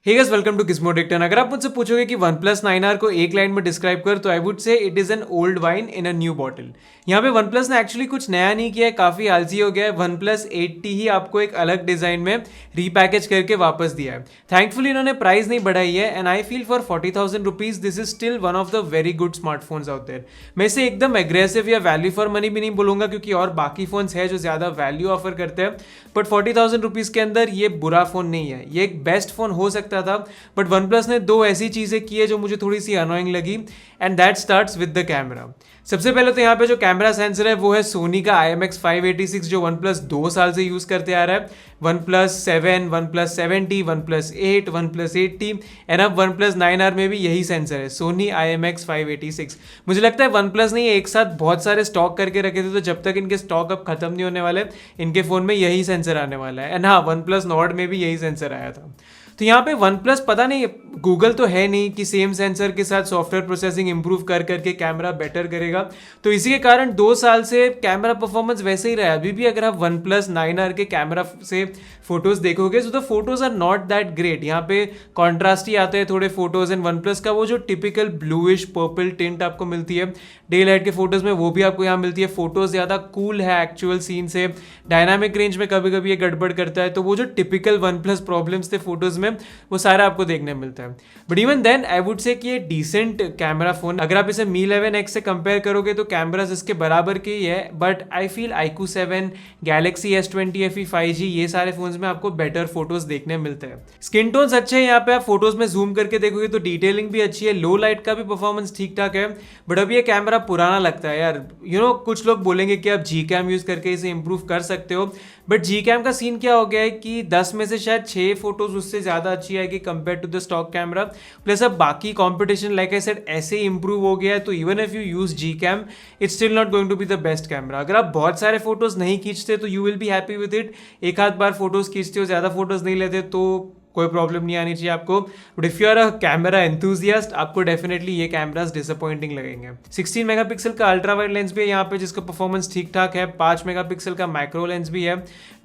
Hey guys, welcome to Gizmodict. अगर आप मुझसे पूछोगे कि OnePlus 9R को एक लाइन में डिस्क्राइब कर, तो आई वुड से it is an old wine in a new bottle. यहाँ पे OnePlus ने एक्चुअली कुछ नया नहीं किया है, काफ़ी आलसी हो गया है। OnePlus 8T ही आपको एक अलग डिज़ाइन में रीपैकेज करके वापस दिया है। थैंकफुली इन्होंने प्राइस नहीं बढ़ाई है and I feel for 40,000 rupees this is still one of the very good smartphones out there. मैं इसे एकदम एग्रेसिव या वैल्यू फॉर मनी भी नहीं बोलूँगा, क्योंकि और बाकी फ़ोन्स है जो ज़्यादा वैल्यू ऑफर करते हैं, बट 40,000 रुपीज़ के अंदर ये बुरा फ़ोन नहीं है। ये एक बेस्ट फ़ोन हो सकता था, बट OnePlus ने दो ऐसी चीज़ें की है जो मुझे थोड़ी सी अनोइंग लगी, and that starts with the camera. सबसे पहले तो यहाँ पे जो कैमरा सेंसर है वो है सोनी का IMX586, जो OnePlus 2 साल से यूज़ करते आ रहा है। OnePlus 7, OnePlus 7T, OnePlus 8, OnePlus 8T and अब OnePlus 9R में भी यही सेंसर है, सोनी IMX586। मुझे लगता है OnePlus ने एक साथ बहुत सारे स्टॉक करके रखे थे, तो जब तक इनके स्टॉक अब खत्म नहीं होने वाले, इनके फ़ोन में यही सेंसर आने वाला है। एंड हाँ, OnePlus Nord में भी यही सेंसर आया था। तो यहाँ पे OnePlus, पता नहीं, गूगल तो है नहीं कि सेम सेंसर के साथ सॉफ्टवेयर प्रोसेसिंग इंप्रूव कर करके कैमरा बेटर करेगा, तो इसी के कारण 2 साल से कैमरा परफॉर्मेंस वैसे ही रहा है। अभी भी अगर आप OnePlus 9R के कैमरा से फोटोज देखोगे तो the photos are not that great. यहाँ पे कॉन्ट्रास्ट ही आते हैं थोड़े फोटोज, एंड OnePlus का वो जो टिपिकल ब्लूइश पर्पल टिंट आपको मिलती है डे लाइट के फोटोज में, वो भी आपको यहाँ मिलती है। फोटोज ज़्यादा कूल है एक्चुअल सीन से। डायनामिक रेंज में कभी कभी ये गड़बड़ करता है, तो वो जो टिपिकल OnePlus प्रॉब्लम्स थे फोटोज में, वो सारा आपको देखने मिलता है। But even then I would say कि ये डिसेंट कैमरा फोन। अगर आप इसे Mi 11X से कंपेयर करोगे तो कैमरास इसके बराबर के ही है, but I feel iQOO 7, Galaxy S20 FE 5G, ये सारे फोन्स में आपको बेटर फोटोज देखने मिलते हैं। स्किन टोन्स अच्छे हैं यहाँ पे, आप फोटोज में जूम करके देखोगे तो डिटेलिंग भी अच्छी है, लो लाइट का भी परफॉर्मेंस ठीक ठाक है। बट अब ये कैमरा पुराना लगता है यार। कुछ लोग बोलेंगे कि आप Gcam यूज करके इसे इंप्रूव कर सकते हो, बट Gcam का सीन क्या हो गया है कि 10 में से शायद 6 फोटोज उससे ज़्यादा अच्छी आएगी compare to the stock camera. Plus अब बाकी कॉम्पिटिशन लाइक आई सेड ऐसे इंप्रूव हो गया है, तो even if you use Gcam it's still not going to be the best camera. अगर आप बहुत सारे फोटोज नहीं खींचते तो you will be happy with it. एक आध बार फोटोज खींचते हो, ज़्यादा फोटोज नहीं लेते, तो कोई प्रॉब्लम नहीं आनी चाहिए आपको। But if you are a camera enthusiast, आपको डेफिनेटली ये कैमरास डिसअपॉइंटिंग लगेंगे। 16 मेगापिक्सल का अल्ट्रा वाइड लेंस भी है यहाँ पे, जिसका परफॉर्मेंस ठीक ठाक है। 5 मेगापिक्सल का मैक्रो लेंस भी है,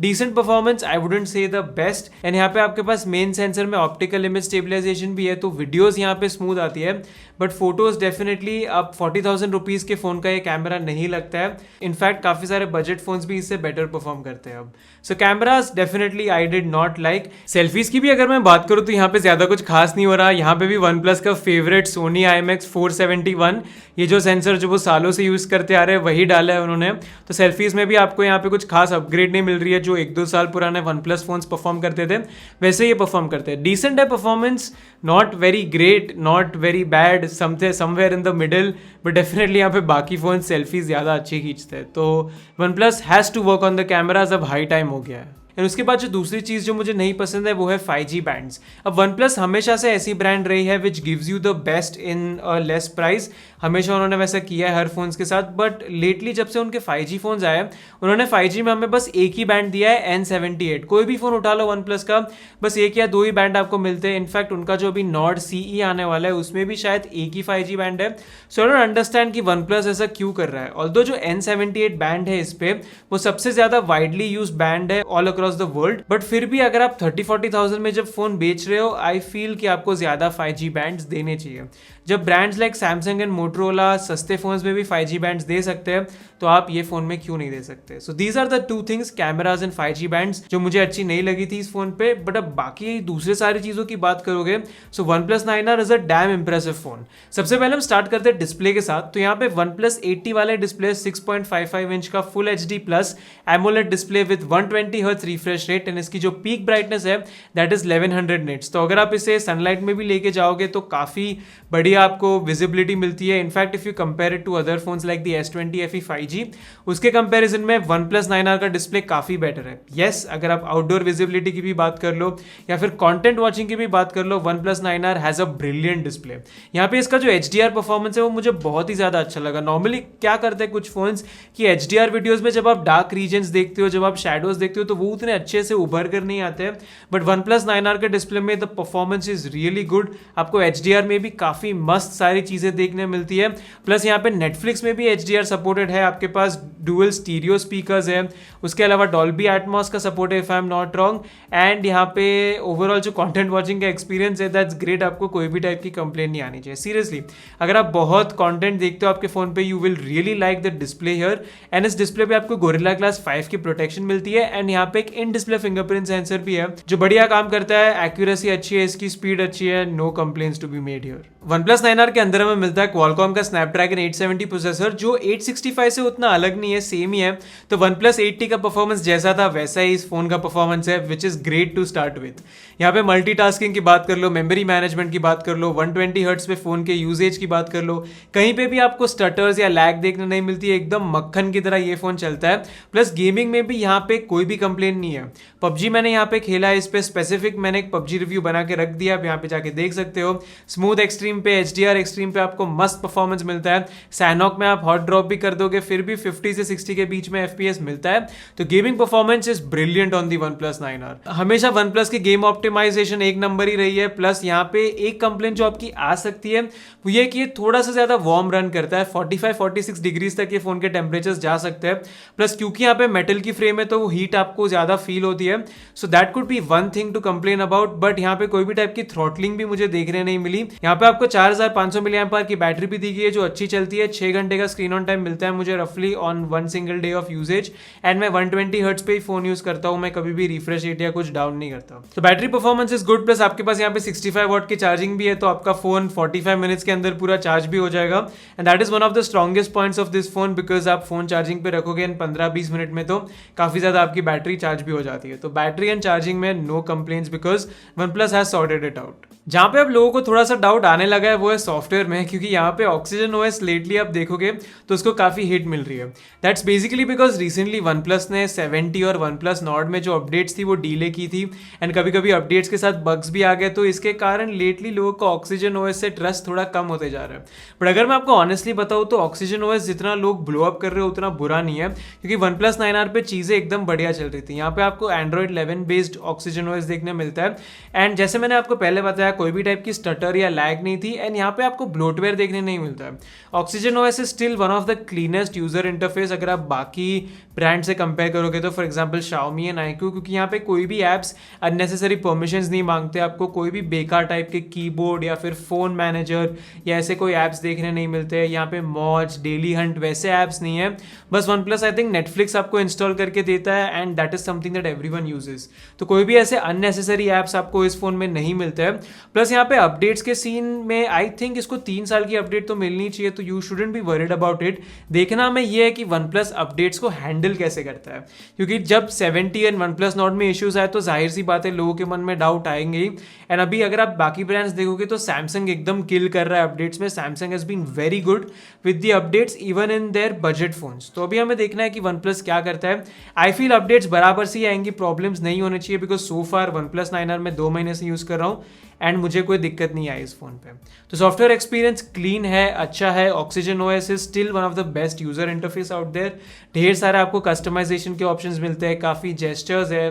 decent performance, I wouldn't say the best. And यहाँ पे आपके पास मेन सेंसर में ऑप्टिकल इमेज स्टेबलाइजेशन भी है, तो वीडियोज यहाँ पे स्मूथ आती है। बट फोटोज डेफिनेटली अब 40,000 रुपीज़ के फ़ोन का ये कैमरा नहीं लगता है। इनफैक्ट काफ़ी सारे बजट फोन्स भी इससे बेटर परफॉर्म करते हैं अब। So cameras definitely I did not like. Selfies की भी अगर मैं बात करूँ तो यहाँ पे ज़्यादा कुछ खास नहीं हो रहा। यहाँ पे भी OnePlus का फेवरेट सोनी IMX471, ये जो सेंसर जो वो सालों से यूज़ करते आ रहे हैं, वही डाला है उन्होंने। तो सेल्फीज़ में भी आपको यहाँ पे कुछ खास अपग्रेड नहीं मिल रही है। जो 1-2 साल पुराने OnePlus फोन्स परफॉर्म करते थे वैसे ये परफॉर्म करते हैं। डिसेंट है performance, not very great, not very bad, somewhere in the middle, but definitely यहाँ पे बाकी फ़ोन सेल्फी ज़्यादा अच्छी खींचते हैं। तो OnePlus has to work on the cameras, अब हाई टाइम हो गया है। एंड उसके बाद जो दूसरी चीज़ जो मुझे नहीं पसंद है वो है 5G बैंड्स। अब OnePlus हमेशा से ऐसी ब्रांड रही है which gives you the best in a less price. हमेशा उन्होंने वैसा किया है हर फोन्स के साथ, बट लेटली जब से उनके 5G फोन्स आए, उन्होंने 5G में हमें बस एक ही बैंड दिया है, N78। कोई भी फ़ोन उठा लो OnePlus का, बस 1 या 2 ही बैंड आपको मिलते हैं। इनफैक्ट उनका जो अभी Nord CE आने वाला है उसमें भी शायद एक ही 5G बैंड है। सो आई डोंट अंडरस्टैंड कि OnePlus ऐसा क्यों कर रहा है। ऑल्दो जो N78 बैंड है इस पे, वो सबसे ज़्यादा वाइडली यूज बैंड है all across the world, but फिर भी अगर आप 30-40,000 में जब फोन बेच रहे हो, आई फील कि आपको ज्यादा 5G बैंड्स देने चाहिए। जब brands like Samsung and Motorola सस्ते फोन्स में भी 5G बैंड्स दे सकते हैं, तो आप ये फोन में क्यों नहीं दे सकते। So these are the 2 things, cameras and 5G bands, जो मुझे अच्छी नहीं लगी थी इस फोन पे। बट अब बाकी दूसरे सारी चीजों की बात करोगे, सो OnePlus 9R is a dam impressive phone. सबसे पहले हम स्टार्ट करते हैं डिस्प्ले के साथ। तो यहाँ पे OnePlus 80 वाले डिस्प्ले 6.55 इंच का full HD plus AMOLED display with 120 hertz refresh rate, and इसकी जो पीक ब्राइटनेस है दैट इज 1100 निट्स। तो अगर आप इसे सनलाइट में भी लेके जाओगे तो काफी बढ़िया आपको विजिबिलिटी मिलती है। In fact if you compare it to other phones like the S20 FE 5G, उसके कंपैरिजन में OnePlus 9R का डिस्प्ले काफी बेटर है। यस, अगर आप आउटडोर विजिबिलिटी की भी बात कर लो या फिर कंटेंट वाचिंग की भी बात कर लो, OnePlus 9R has a brilliant display. यहाँ पे इसका जो HDR परफॉर्मेंस है वो मुझे बहुत ही ज्यादा अच्छा लगा। नॉर्मली क्या करते हैं कुछ फोन्स कि HDR वीडियोस में जब आप डार्क रीजन्स देखते हो, जब आप शैडोज देखते हो, तो वो उतने अच्छे से उभर कर नहीं आते हैं। बट OnePlus 9R के डिस्प्ले में the performance is really good. आपको HDR में भी काफी मस्त सारी चीज़ें देखने मिलती है। प्लस यहाँ पे नेटफ्लिक्स में भी HDR सपोर्टेड है, आपके पास डुअल स्टीरियो स्पीकर्स है, उसके अलावा डॉल्बी एटमॉस का सपोर्ट है if I am not wrong. And यहाँ पे ओवरऑल जो कंटेंट वॉचिंग का एक्सपीरियंस है दैट्स ग्रेट, आपको कोई भी टाइप की कंप्लेंट नहीं आनी चाहिए। सीरियसली अगर आप बहुत कंटेंट देखते हो आपके फोन पे, you will really like the display here. And इस डिस्प्ले पे आपको गोरिल्ला ग्लास 5 की प्रोटेक्शन मिलती है एंड यहाँ पे एक इन डिस्प्ले फिंगरप्रिंट सेंसर भी है जो बढ़िया काम करता है। एक्यूरेसी अच्छी है, इसकी स्पीड अच्छी है, no complaints to be made here. OnePlus 9R के अंदर हमें मिलता है Qualcomm का Snapdragon 870 प्रोसेसर जो 865 से उतना अलग नहीं है, सेम ही है। तो OnePlus 8T का परफॉर्मेंस जैसा था वैसा ही इस फोन का परफॉर्मेंस है, which is great to start with. यहाँ पे मल्टीटास्किंग की बात कर लो, मेमोरी मैनेजमेंट की बात कर लो, 120 हर्ट्ज पे फोन के यूजेज की बात कर लो, कहीं पे भी आपको स्टटर्स या लैग देखने नहीं मिलती है, एकदम मक्खन की तरह ये फोन चलता है। प्लस गेमिंग में भी यहाँ पे कोई भी कंप्लेन नहीं है। पबजी मैंने यहाँ पे खेला है, इस पे स्पेसिफिक मैंने एक पबजी रिव्यू बना के रख दिया, आप यहाँ पे जाके देख सकते हो। स्मूथ एक्सट्रीम पे, HDR एक्सट्रीम पे आपको मस्त परफॉर्मेंस मिलता है। सैनॉक में आप हॉट ड्रॉप भी कर दोगे फिर भी 50 से 60 के बीच में FPS मिलता है। तो gaming performance is brilliant on the OnePlus 9R। हमेशा OnePlus की गेम ऑप्टिमाइजेशन एक नंबर ही रही है। प्लस यहाँ पे एक कंप्लेंट जो आपकी आ सकती है वो ये कि ये थोड़ा सा ज्यादा वार्म रन करता है, 45-46 डिग्रीज तक ये फोन के टेम्परेचर्स जा सकते हैं। प्लस क्योंकि यहाँ पे मेटल की फ्रेम है तो वो हीट आपको ज्यादा फील होती है, so that could be one thing to complain about. But यहाँ पे कोई भी टाइप की थ्रॉटलिंग भी मुझे देखने नहीं मिली। यहाँ पे आपको 4500 mAh की बैटरी भी दी गई है जो अच्छी चलती है। 6 घंटे का स्क्रीन ऑन टाइम मिलता है मुझे रफली on one single day of usage. And मैं 120 हर्ट्ज पे ही फोन यूज करता हूँ, मैं कभी भी रिफ्रेश रेट या कुछ डाउन नहीं करता। तो battery performance is good. Plus आपके पास यहाँ पे 65 वॉट की चार्जिंग भी है, तो आपका फोन 45 मिनट्स के अंदर पूरा चार्ज भी हो जाएगा। And that is one of the strongest points of this phone, because आप फोन चार्जिंग पे रखोगे इन 15-20 मिनट में तो काफी ज्यादा आपकी बैटरी चार्ज भी हो जाती है। तो बैटरी एंड चार्जिंग में no complaints because OnePlus has sorted it out. जहां पे अब लोगों को थोड़ा सा डाउट आने लगा है वो है सॉफ्टवेयर में, क्योंकि यहाँ पे ऑक्सीजन OS लेटली आप देखोगे तो उसको काफी हिट मिल रही है। That's basically because recently OnePlus ने 70 और OnePlus Nord में जो अपडेट्स थी वो डीले की थी एंड कभी कभी अपडेट्स के साथ बग्स भी आ गए, तो इसके कारण लेटली लोगों को ऑक्सीजन OS से ट्रस्ट थोड़ा कम होते जा रहा है। बट अगर मैं आपको ऑनेस्टली बताऊं तो ऑक्सीजन OS जितना लोग ब्लो अप कर रहे हो उतना बुरा नहीं है, क्योंकि OnePlus 9R पे चीजें एकदम बढ़िया चल रही थी। यहाँ पे आपको Android 11 बेस्ड ऑक्सीजन OS देखने मिलता है एंड जैसे मैंने आपको पहले बताया कोई भी टाइप की स्टटर या लैग नहीं थी एंड यहाँ पे आपको ब्लोटवेयर देखने नहीं मिलता है। Oxygen OS is still one of the cleanest user interface अगर आप बाकी ब्रांड से कंपेयर करोगे तो, for example Xiaomi and iQOO, क्योंकि यहाँ पे कोई भी एप्स अननेसेसरी परमिशंस नहीं मांगते, आपको कोई भी बेकार टाइप के कीबोर्ड या फिर फोन मैनेजर या ऐसे कोई एप्स देखने नहीं मिलते हैं। यहाँ पे मॉज, डेली हंट वैसे एप्स नहीं है। बस OnePlus आई थिंक नेटफ्लिक्स आपको इंस्टॉल करके देता है and that is something that everyone uses. तो कोई भी ऐसे अननेसेसरी एप्स आपको इस फोन में नहीं मिलते हैं। प्लस यहाँ पे अपडेट्स के सीन में आई थिंक इसको 3 साल की अपडेट तो मिलनी चाहिए, तो you shouldn't be worried about it. देखना हमें ये है कि OnePlus अपडेट्स को हैंडल कैसे करता है, क्योंकि जब 70 एंड OnePlus Nord में इश्यूज आए तो जाहिर सी बात है लोगों के मन में डाउट आएंगे ही। एंड अभी अगर आप बाकी ब्रांड्स देखोगे तो सैमसंग एकदम किल कर रहा है अपडेट्स में। Samsung has been very good with the updates even in their budget phones. तो अभी हमें देखना है कि OnePlus क्या करता है। आई फील अपडेट्स बराबर से आएंगी, प्रॉब्लम्स नहीं होने चाहिए, because so far OnePlus 9R में 2 महीने से यूज कर रहा हूँ एंड मुझे कोई दिक्कत नहीं आई इस फोन पे। तो सॉफ्टवेयर एक्सपीरियंस क्लीन है, अच्छा है। Oxygen OS is still one of the best user interface out there. ढेर सारे आपको कस्टमाइजेशन के ऑप्शंस मिलते हैं, काफ़ी जेस्चर्स है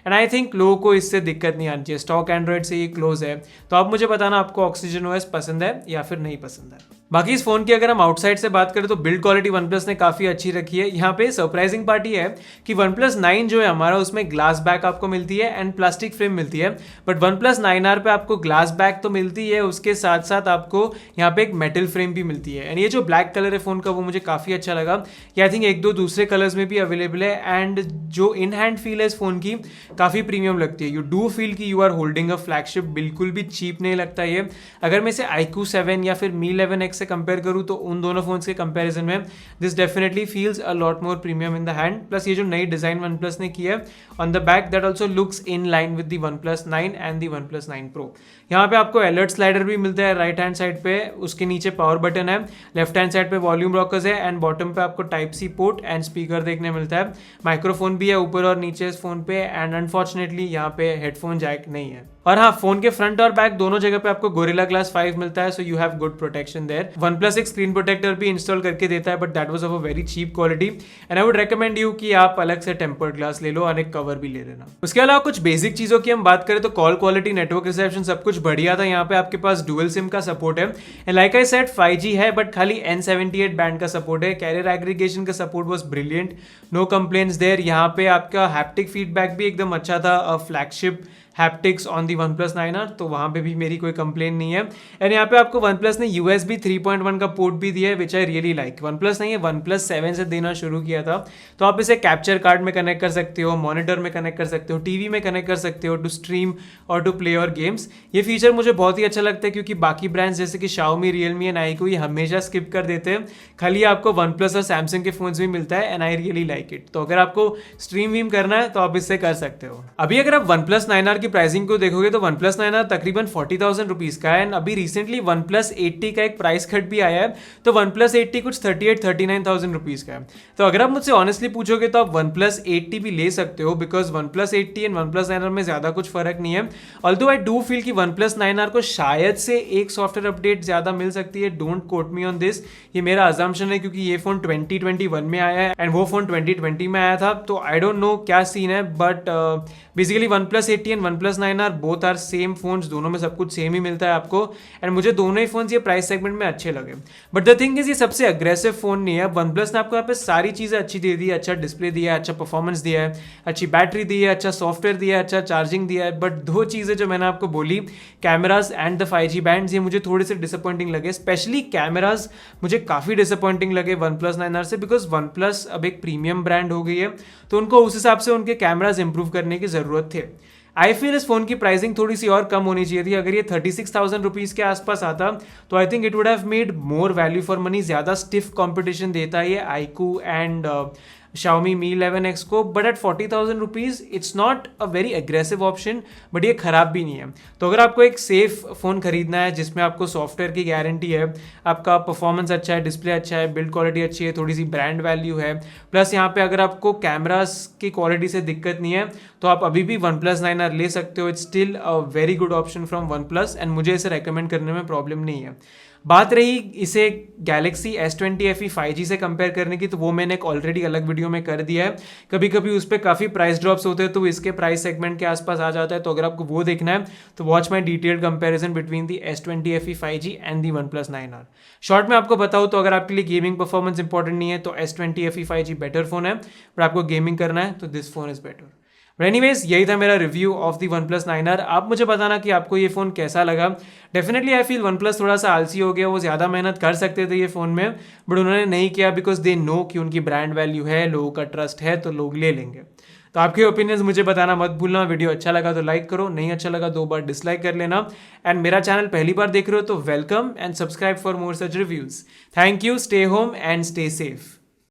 एंड आई थिंक लोगों को इससे दिक्कत नहीं आनी चाहिए। स्टॉक एंड्रॉइड से ये क्लोज है। तो आप मुझे बताना आपको ऑक्सीजन OS पसंद है या फिर नहीं पसंद है। बाकी इस फोन की अगर हम आउटसाइड से बात करें तो बिल्ड क्वालिटी OnePlus ने काफी अच्छी रखी है। यहाँ पे सरप्राइजिंग पार्ट ये है कि OnePlus 9 जो है हमारा उसमें ग्लास बैक आपको मिलती है एंड प्लास्टिक फ्रेम मिलती है, बट OnePlus 9R पे आपको ग्लास बैक तो मिलती है, उसके साथ साथ आपको यहाँ पे एक मेटल फ्रेम भी मिलती है। एंड ये जो ब्लैक कलर है फोन का वो मुझे काफी अच्छा लगा। ये आई थिंक 1-2 दूसरे कलर्स में भी अवेलेबल है एंड जो इन हैंड फील है इस फोन की काफी प्रीमियम लगती है। यू डू फील कि you are holding a flagship, बिल्कुल भी चीप नहीं लगता ये। अगर मैं इसे iQOO 7 या फिर Mi 11X से कंपेयर करूँ तो उन दोनों फोन्स के कंपैरिजन में this definitely feels a lot more premium in the hand. Plus ये जो नई डिजाइन OnePlus ने की है on the back that also looks in line with the OnePlus 9 and the OnePlus 9 Pro। यहाँ पे आपको अलर्ट स्लाइडर भी मिलता है राइट हैंड साइड पे, उसके नीचे पावर बटन है, लेफ्ट हैंड साइड पे वॉल्यूम रॉकर्स है एंड बॉटम पे आपको type C port and speaker देखने मिलता है। माइक्रोफोन भी है ऊपर और नीचे इस फोन पे एंड अनफॉर्चुनेटली यहाँ पे हेडफोन जैक नहीं है। और हाँ, फोन के फ्रंट और बैक दोनों जगह पे आपको गोरिल्ला ग्लास 5 मिलता है, so you have good protection there. OnePlus एक स्क्रीन प्रोटेक्टर भी इंस्टॉल करके देता है, but that was of a very cheap quality, and I would recommend you कि आप अलग से टेम्पर्ड ग्लास ले लो और एक कवर भी ले लेना। उसके अलावा कुछ बेसिक चीजों की हम बात करें तो कॉल क्वालिटी, नेटवर्क रिसेप्शन सब कुछ बढ़िया था। यहाँ पे आपके पास डुअल सिम का सपोर्ट है, and like I said 5G है, बट खाली N78 बैंड का सपोर्ट है। कैरियर एग्रीगेशन का support was brilliant, no complaints there. यहाँ पे आपका हैप्टिक फीडबैक भी एकदम अच्छा था, flagship haptics on the OnePlus 9R, तो वहाँ पे भी मेरी कोई कंप्लेन नहीं है। एंड यहाँ पे आपको OnePlus ने USB 3.1 का पोर्ट भी दिया है, विच आई रियली लाइक। OnePlus नहीं है, OnePlus 7 से देना शुरू किया था, तो आप इसे कैप्चर कार्ड में कनेक्ट कर सकते हो, मॉनिटर में कनेक्ट कर सकते हो, टीवी में कनेक्ट कर सकते हो टू स्ट्रीम और टू प्ले और गेम्स। ये फीचर मुझे बहुत ही अच्छा लगता है, क्योंकि बाकी ब्रांड्स जैसे कि Xiaomi, Realme एंड iQOO ये हमेशा स्किप कर देते हैं। खाली आपको OnePlus और Samsung के फोन्स भी मिलता है, and I really like it. तो अगर आपको स्ट्रीम वीम करना है तो आप इससे कर सकते हो। अभी अगर आप OnePlus 9R की प्राइसिंग को देखोगे तो OnePlus 9R तकरीबन 40,000 रुपीज का है, एंड अभी रिसेंटली OnePlus 80 का एक प्राइस कट भी आया है, तो OnePlus 80 कुछ 38-39,000 रुपीज का है। तो अगर आप मुझसे ऑनेस्टली पूछोगे तो आप OnePlus 80 भी ले सकते हो, because OnePlus 80 and OnePlus 9R में ज्यादा कुछ फर्क नहीं है। ऑल्दो आई डू फील कि OnePlus 9R को शायद से एक सॉफ्टवेयर अपडेट ज्यादा मिल सकती है, don't quote me on this, ये मेरा अजम्पशन है, क्योंकि ये फोन 2021 में आया है एंड वो फोन 2020 में आया था, तो आई डोंट नो क्या सीन है। But basically OnePlus 80 and OnePlus 9R both are same phones, दोनों में सब कुछ सेम ही मिलता है आपको, एंड मुझे दोनों ही फोन्स ये प्राइस सेगमेंट में अच्छे लगे। बट द थिंग इज ये सबसे अग्रेसिव फोन नहीं है। OnePlus ने आपको यहाँ पे सारी चीजें अच्छी दे दी है, अच्छा डिस्प्ले दिया है, अच्छा परफॉर्मेंस दिया है, अच्छी बैटरी दी है, अच्छा सॉफ्टवेयर दिया है, अच्छा चार्जिंग दिया है, बट दो चीजें जो मैंने आपको बोली, cameras and the 5G bands, ये मुझे थोड़े से डिसअपॉइंटिंग लगे। स्पेशली कैमराज मुझे काफी डिसअपॉइंटिंग लगे OnePlus 9R से, बिकॉज OnePlus अब एक प्रीमियम ब्रांड हो गई है, तो उनको उस हिसाब से उनके कैमराज इंप्रूव करने की जरूरत थी। आई फील इस फोन की प्राइसिंग थोड़ी सी और कम होनी चाहिए थी। अगर ये 36,000 रुपीज के आसपास आता तो I think it would have made more value for money. ज्यादा स्टिफ कंपटीशन देता है ये iQOO and Xiaomi Mi 11X को, but at 40,000 rupees it's not a very aggressive option, but ये खराब भी नहीं है। तो अगर आपको एक सेफ फोन खरीदना है जिसमें आपको सॉफ्टवेयर की गारंटी है, आपका परफॉर्मेंस अच्छा है, डिस्प्ले अच्छा है, बिल्ड क्वालिटी अच्छी है, थोड़ी सी ब्रांड वैल्यू है, प्लस यहाँ पे अगर आपको कैमरास की क्वालिटी से दिक्कत नहीं है, तो आप अभी भी OnePlus 9R ले सकते हो। It's still a very good option from OnePlus, and मुझे इसे रेकमेंड करने में प्रॉब्लम नहीं है। बात रही इसे Galaxy S20 FE 5G से कंपेयर करने की, तो वो मैंने एक ऑलरेडी अलग वीडियो में कर दिया है। कभी कभी उस पर काफ़ी प्राइस ड्रॉप्स होते हैं, तो इसके प्राइस सेगमेंट के आसपास आ जाता है। तो अगर आपको वो देखना है तो watch my detailed comparison between the S20 FE 5G and the OnePlus 9R। Short में आपको बताऊँ तो अगर आपके लिए गेमिंग परफॉर्मेंस इंपॉर्टेंट नहीं है तो S20 FE 5G better phone है, बट आपको गेमिंग करना है तो this phone is better. But anyways, यही था मेरा review of the OnePlus 9R। आप मुझे बताना कि आपको ये फ़ोन कैसा लगा। डेफिनेटली आई फील OnePlus थोड़ा सा आलसी हो गया, वो ज़्यादा मेहनत कर सकते थे ये फ़ोन में, बट उन्होंने नहीं किया, बिकॉज दे नो कि उनकी ब्रांड वैल्यू है, लोगों का ट्रस्ट है, तो लोग ले लेंगे। तो आपके ओपिनियंस मुझे बताना मत भूलना। वीडियो अच्छा लगा तो लाइक करो, नहीं अच्छा लगा 2 बार डिसलाइक कर लेना, एंड मेरा चैनल पहली बार देख रहे हो तो welcome and subscribe for more such reviews. Thank you, stay home and stay safe.